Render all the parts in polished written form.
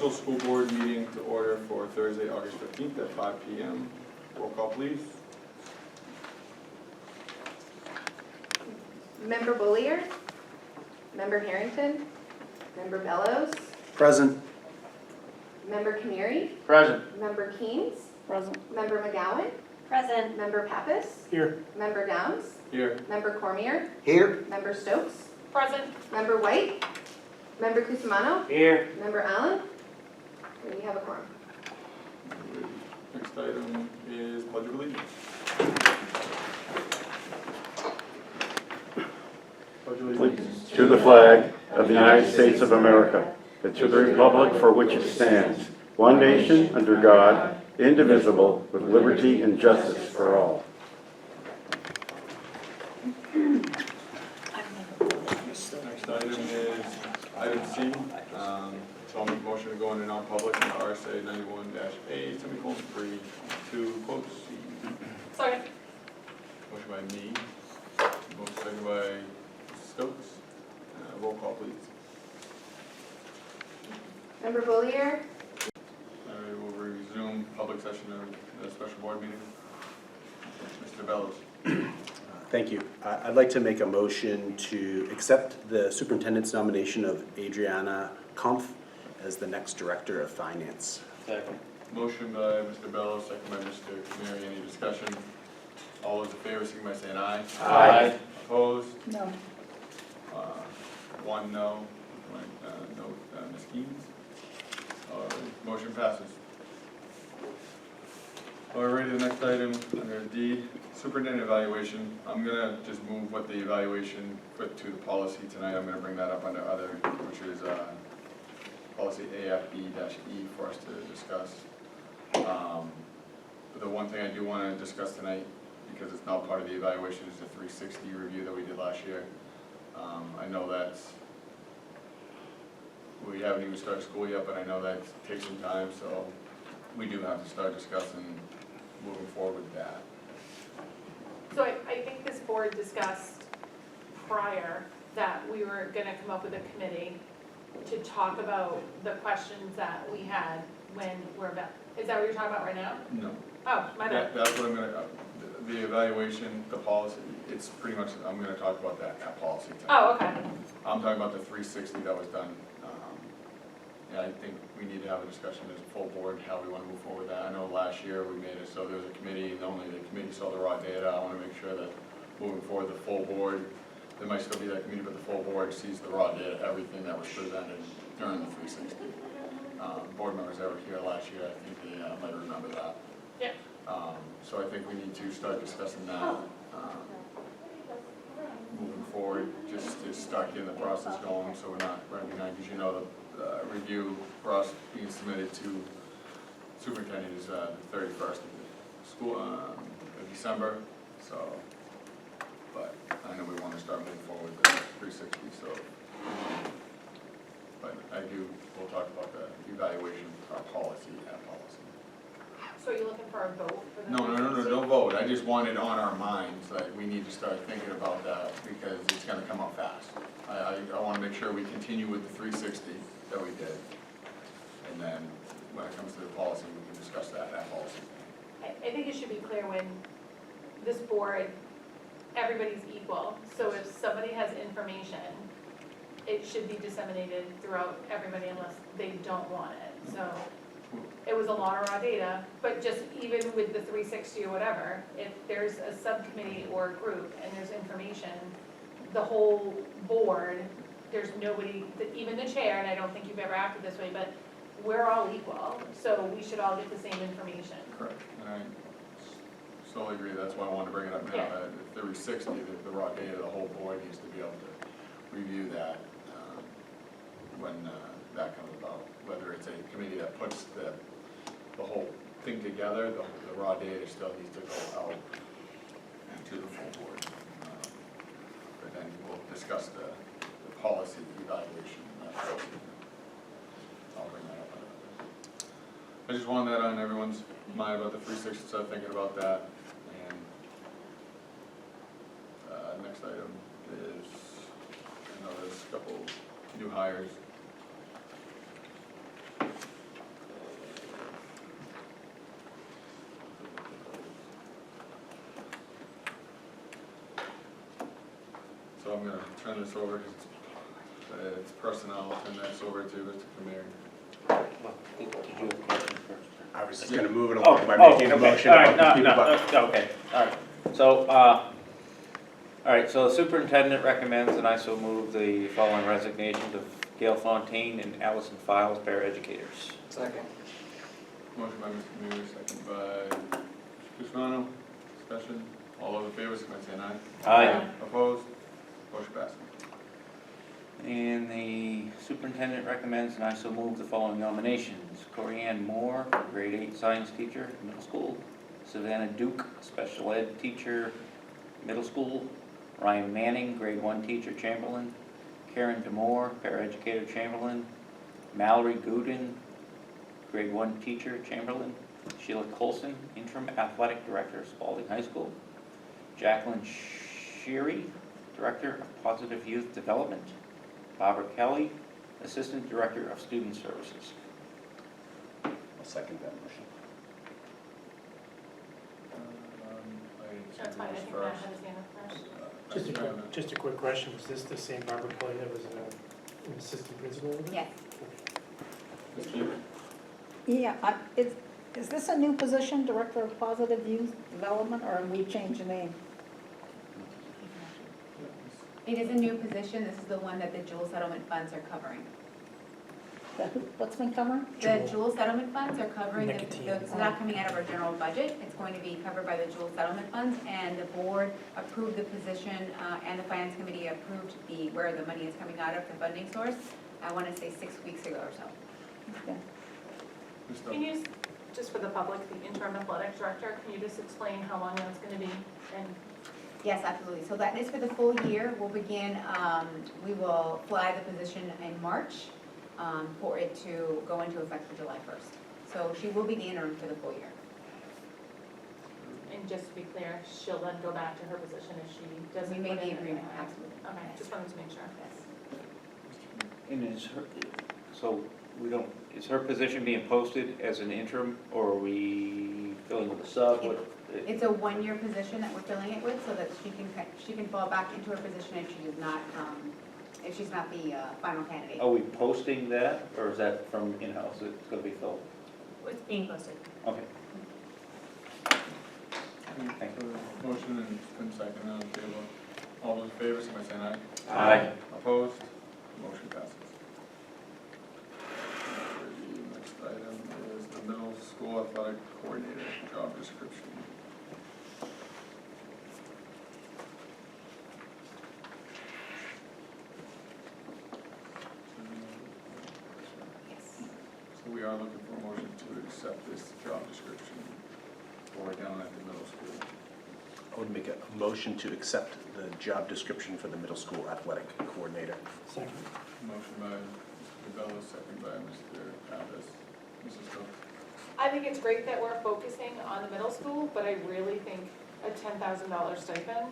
special school board meeting to order for Thursday, August 15th at 5 p.m. Roll call, please. Member Bullier, Member Harrington, Member Bellows, Present. Member Camiri, Present. Member Keynes, Present. Member McGowan, Present. Member Pappas, Here. Member Downs, Here. Member Cormier, Here. Member Stokes, Present. Member White, Member Cusimano, Here. Member Allen, and we have a quorum. Next item is Pledge of Allegiance. Pledge of Allegiance. To the flag of the United States of America, and to the republic for which it stands, one nation, under God, indivisible, with liberty and justice for all. Next item is item C. So I'll make a motion to go into non-public in RSA 91-A, semicolon 3, 2, quote C. Second. Motion by me, motion second by Stokes. Roll call, please. Member Bullier, All right, we'll resume public session of the special board meeting. Mr. Bellows. Thank you. I'd like to make a motion to accept the superintendent's nomination of Adriana Kampf as the next director of finance. Second. Motion by Mr. Bellows, second by Mr. Camiri. Any discussion? All those in favor, signify by saying aye. Aye. Opposed? No. One no. Ms. Keynes. Motion passes. All right, the next item under D, superintendent evaluation. I'm gonna just move what the evaluation put to the policy tonight. I'm gonna bring that up under other, which is policy AFB-E for us to discuss. The one thing I do want to discuss tonight, because it's not part of the evaluation, is the 360 review that we did last year. I know that we haven't even started school yet, but I know that takes some time, so we do have to start discussing moving forward with that. So I think this board discussed prior that we were gonna come up with a committee to talk about the questions that we had when we're about, is that what you're talking about right now? No. Oh, my bad. That's what I'm gonna, the evaluation, the policy, it's pretty much, I'm gonna talk about that policy tonight. Oh, okay. I'm talking about the 360 that was done. Yeah, I think we need to have a discussion as a full board, how we want to move forward with that. I know last year we made it so there was a committee, and only the committee saw the raw data. I want to make sure that moving forward, the full board, there might still be that committee, but the full board sees the raw data, everything that was presented during the 360. Board members that were here last year, I think they might remember that. Yeah. So I think we need to start discussing that moving forward, just to start getting the process going, so we're not running behind, because you know the review for us being submitted to superintendent is the 31st of December, so, but I know we want to start moving forward with the 360, so, but we'll talk about the evaluation, our policy, So are you looking for a vote for the? No, don't vote. I just want it on our minds, that we need to start thinking about that, because it's gonna come up fast. I wanna make sure we continue with the 360 that we did. And then, when it comes to the policy, we can discuss that at policy. I think it should be clear when this board, everybody's equal. So if somebody has information, it should be disseminated throughout everybody unless they don't want it. So it was a lot of raw data, but just even with the 360 or whatever, if there's a subcommittee or a group and there's information, the whole board, there's nobody, even the chair, and I don't think you've ever acted this way, but we're all equal, so we should all get the same information. Correct. And I solely agree, that's why I wanted to bring it up now, Yeah. that 360, the raw data, the whole board needs to be able to review that when that comes about. Whether it's a committee that puts the whole thing together, the raw data still needs to go out to the full board. But then we'll discuss the policy evaluation. I'll bring that up. I just wanted that on everyone's mind about the 360, so thinking about that. And next item is, I know there's a couple new hires. So I'm gonna turn this over, because it's personnel, I'll turn this over to Mr. Kamir. Well, did you have a question first? I was just gonna move it along by making a okay. motion All right, about the no, people, but okay, all right. So, all right, the superintendent recommends, and I so move the following resignations of Gail Fontaine and Allison Files, paraeducators. Second. Motion by Mr. Kamir, second by Mr. Cusmano. Discussion, all those in favor, signify by saying aye. Aye. Opposed? Motion passes. And the superintendent recommends, and I so move the following nominations. Corianne Moore, grade 8 science teacher, middle school. Savannah Duke, special ed teacher, middle school. Ryan Manning, grade 1 teacher, Chamberlain. Karen Demore, paraeducator, Chamberlain. Mallory Gooden, grade 1 teacher, Chamberlain. Sheila Colson, interim athletic director, Spalding High School. Jacqueline Sheary, director of positive youth development. Barbara Kelly, assistant director of student services. I'll second that motion. That's fine, I think Matt had his hand up first. Just a quick question, was this the same Barbara Kelly that was an assistant principal over there? Yes. Yeah, is this a new position, Director of Positive Youth Development, or have we changed the name? It is a new position. This is the one that the Jewel Settlement Funds are covering. What's been covered? The Jewel Settlement Funds are covering, Nicotine. it's not coming out of our general budget. It's going to be covered by the Jewel Settlement Funds, and the board approved the position, and the finance committee approved where the money is coming out of, the funding source, I want to say 6 weeks ago or so. Okay. Can you, just for the public, the interim athletic director, can you just explain how long that's gonna be? And Yes, absolutely. So that is for the full year. We'll begin, we will fly the position in March for it to go into effect for July 1st. So she will be the interim for the full year. and just to be clear, she'll then go back to her position if she doesn't We put made in the an agreement, hour. absolutely. Okay, just wanted to make sure. Yes. And is her, so we don't, is her position being posted as an interim, or are we filling with a sub? What- It's a one-year position that we're filling it with, so that she can fall back into her position if she does not, if she's not the final candidate. Are we posting that, or is that from in-house, it's gonna be filled? It's being posted. Okay, thank you. Motion and it's been seconded on the table. All those in favor, somebody say aye. Aye. Opposed? Motion passes. The next item is the middle school athletic coordinator job description. Yes. So we are looking for a motion to accept this job description for down at the middle school. I would make a motion to accept the job description for the middle school athletic coordinator. Second. Motion by Mr. Cabello, second by Mr. Pappas. Mrs. Cook. I think it's great that we're focusing on the middle school, but I really think a $10,000 stipend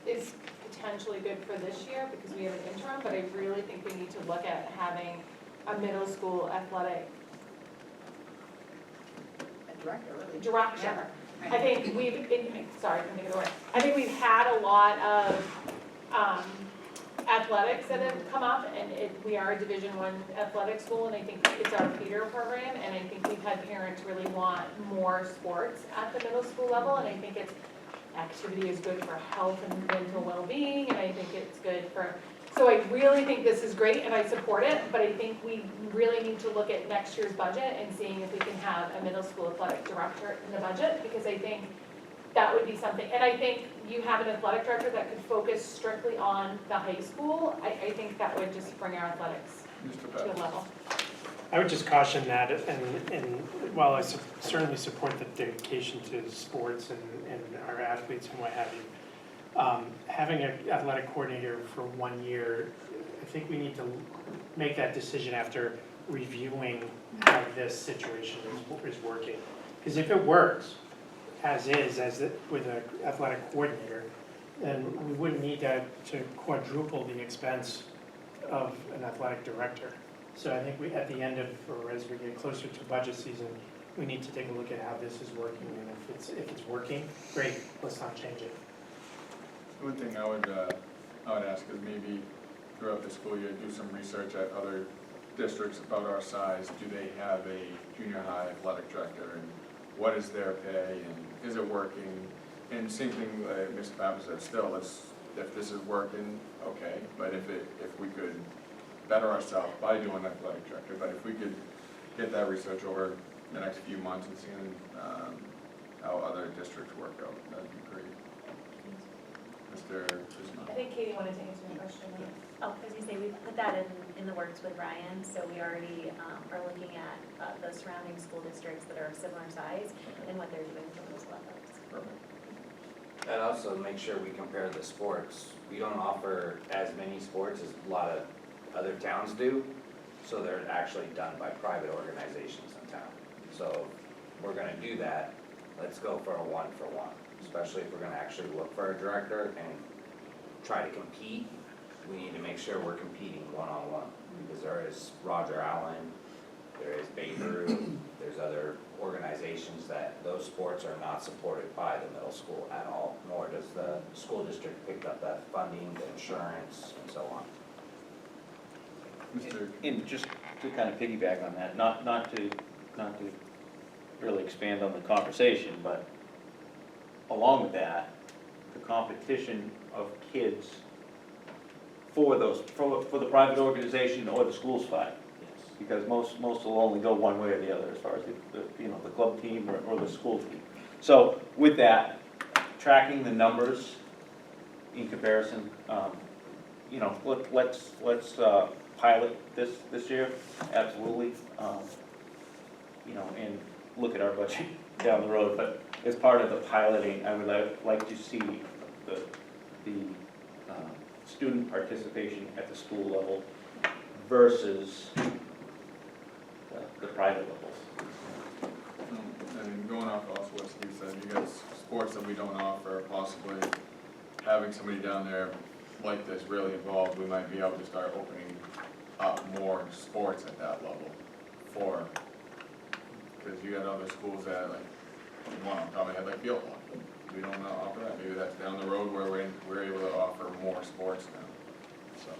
is potentially good for this year because we have an interim, but I really think we need to look at having a middle school athletic A director, really. director. Yeah. I think sorry, I couldn't think of the word. I think we've had a lot of athletics that have come up, and we are a Division I athletic school, and I think it's our feeder program, and I think we've had parents really want more sports at the middle school level, and I think activity is good for health and mental well-being, and I think it's good for, so I really think this is great, and I support it, but I think we really need to look at next year's budget and seeing if we can have a middle school athletic director in the budget, because I think that would be something, and I think you have an athletic director that could focus strictly on the high school. I think that would just bring our athletics Mr. to a Pappas. level. I would just caution that, and while I certainly support the dedication to sports and our athletes and what have you, having an athletic coordinator for 1 year, I think we need to make that decision after reviewing how this situation is working. Because if it works, with an athletic coordinator, then we wouldn't need to quadruple the expense of an athletic director. So I think at the end of, or as we get closer to budget season, we need to take a look at how this is working, and if it's working, great, let's not change it. The one thing I would ask is maybe throughout the school year, do some research at other districts about our size. Do they have a junior high athletic director, and what is their pay, and is it working? And same thing, Mr. Pappas said, still, if this is working, okay, but if we could better ourselves by doing an athletic director, but if we could get that research over the next few months and seeing how other districts work out, that'd be great. Mr. Kuzma. I think Katie wanted to answer your question. Oh, as you say, we put that in the works with Ryan, so we already are looking at the surrounding school districts that are of similar size and what they're doing for those levels. Perfect. And also make sure we compare the sports. We don't offer as many sports as a lot of other towns do, so they're actually done by private organizations in town. So if we're gonna do that, let's go for a one-for-one, especially if we're gonna actually look for a director and try to compete. We need to make sure we're competing one-on-one, because there is Roger Allen, there is Babe Ruth, there's other organizations that those sports are not supported by the middle school at all, nor does the school district pick up that funding, the insurance, and so on. Mr. And just to kind of piggyback on that, not to really expand on the conversation, but along with that, the competition of kids for the private organization or the school's side. Because most will only go one way or the other as far as the club team or the school team. So with that, tracking the numbers in comparison, let's pilot this year, absolutely. And look at our budget down the road. But as part of the piloting, I would like to see the student participation at the school level versus the private levels. And going off also what Steve said, you got sports that we don't offer, possibly having somebody down there like this really involved, we might be able to start opening up more sports at that level because you got other schools that one on top of my head, like field hockey. We don't offer that. Maybe that's down the road where we're able to offer more sports now. So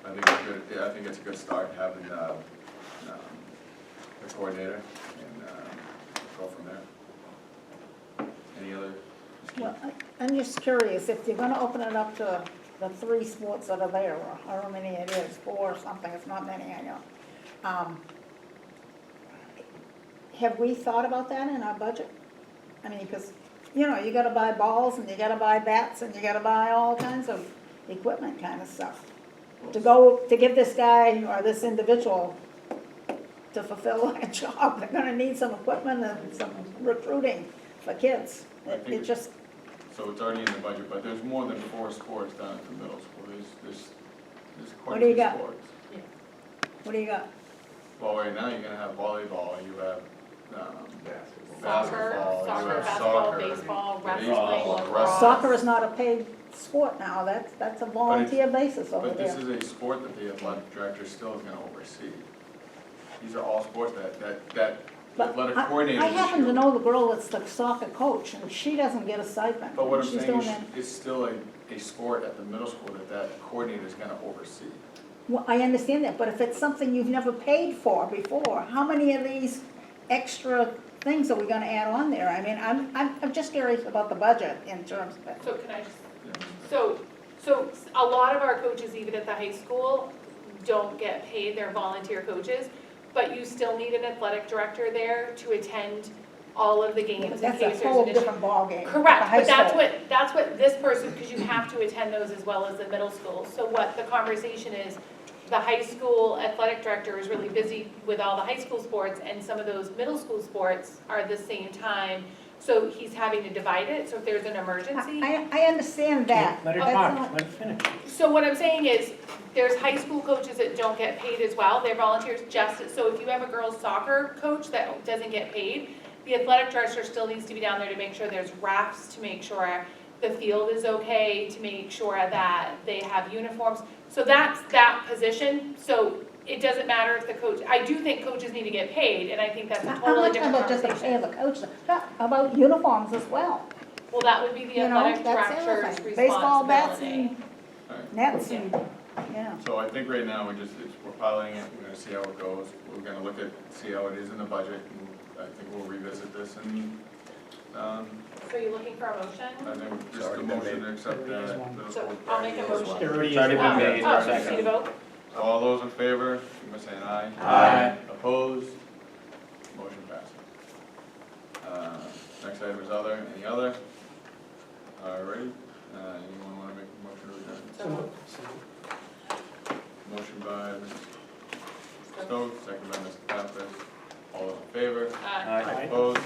I think it's good. Yeah, I think it's a good start having the coordinator and go from there. Any other? Well, I'm just curious, if you're gonna open it up to the 3 sports that are there, or however many it is, 4 or something, it's not many, I know. Have we thought about that in our budget? I mean, because, you gotta buy balls, and you gotta buy bats, and you gotta buy all kinds of equipment kind of stuff. To give this guy or this individual to fulfill a job, they're gonna need some equipment and some recruiting for kids. It just, So it's already in the budget, but there's more than 4 sports down at the middle school. There's quite What a do you few got? sports. what do you got? Well, right now you're gonna have volleyball, you have Soccer, basketball, you have basketball, soccer, baseball, baseball, wrestling, wrestling. Soccer is not a paid sport now, that's a volunteer basis over But this there. is a sport that the athletic director still is gonna oversee. These are all sports that But athletic coordinators. I happen to know the girl that's the soccer coach, and she doesn't get a stipend. But what I'm She's saying doing is, that. it's still a sport at the middle school that coordinator is gonna oversee. Well, I understand that, but if it's something you've never paid for before, how many of these extra things are we gonna add on there? I mean, I'm just curious about the budget in terms of it. So can I just, Yeah. so a lot of our coaches, even at the high school, don't get paid, they're volunteer coaches, but you still need an athletic director there to attend all of the games in case That's there's a an whole issue. different ballgame. Correct, The high but that's school. that's what this person, because you have to attend those as well as the middle school. So what the conversation is, the high school athletic director is really busy with all the high school sports, and some of those middle school sports are at the same time. So he's having to divide it, so if there's an emergency. I understand that. Let her That's talk, not- let her finish. So what I'm saying is, there's high school coaches that don't get paid as well, they're volunteers so if you have a girls soccer coach that doesn't get paid, the athletic director still needs to be down there to make sure there's wraps, to make sure the field is okay, to make sure that they have uniforms. So that's that position, so it doesn't matter if the coach, I do think coaches need to get paid, and I think that's a I'm totally not talking different about just the pay of conversation. the coach, how about uniforms as well? Well, that would be the You know, athletic that's the other director's thing. Baseball bats responsibility. and Alright. nets, Yeah. and, yeah. So I think right now, we're piloting it, we're gonna see how it goes, we're gonna look at, see how it is in the budget, and I think we'll revisit this, and, So you're looking for a motion? I think just Sorry, a motion to accept There is that. one. middle So school I'll make a parity. motion. There already It's already is been one. made. Oh, just need to vote? So all those in favor, give by saying aye. Aye. Opposed? Motion passes. Next item is other, any other? Alrighty, anyone wanna make a motion to adjourn? So moved. Motion by Mrs. Stokes, second by Mr. Pappas. All those in favor? Aye. Aye. Opposed?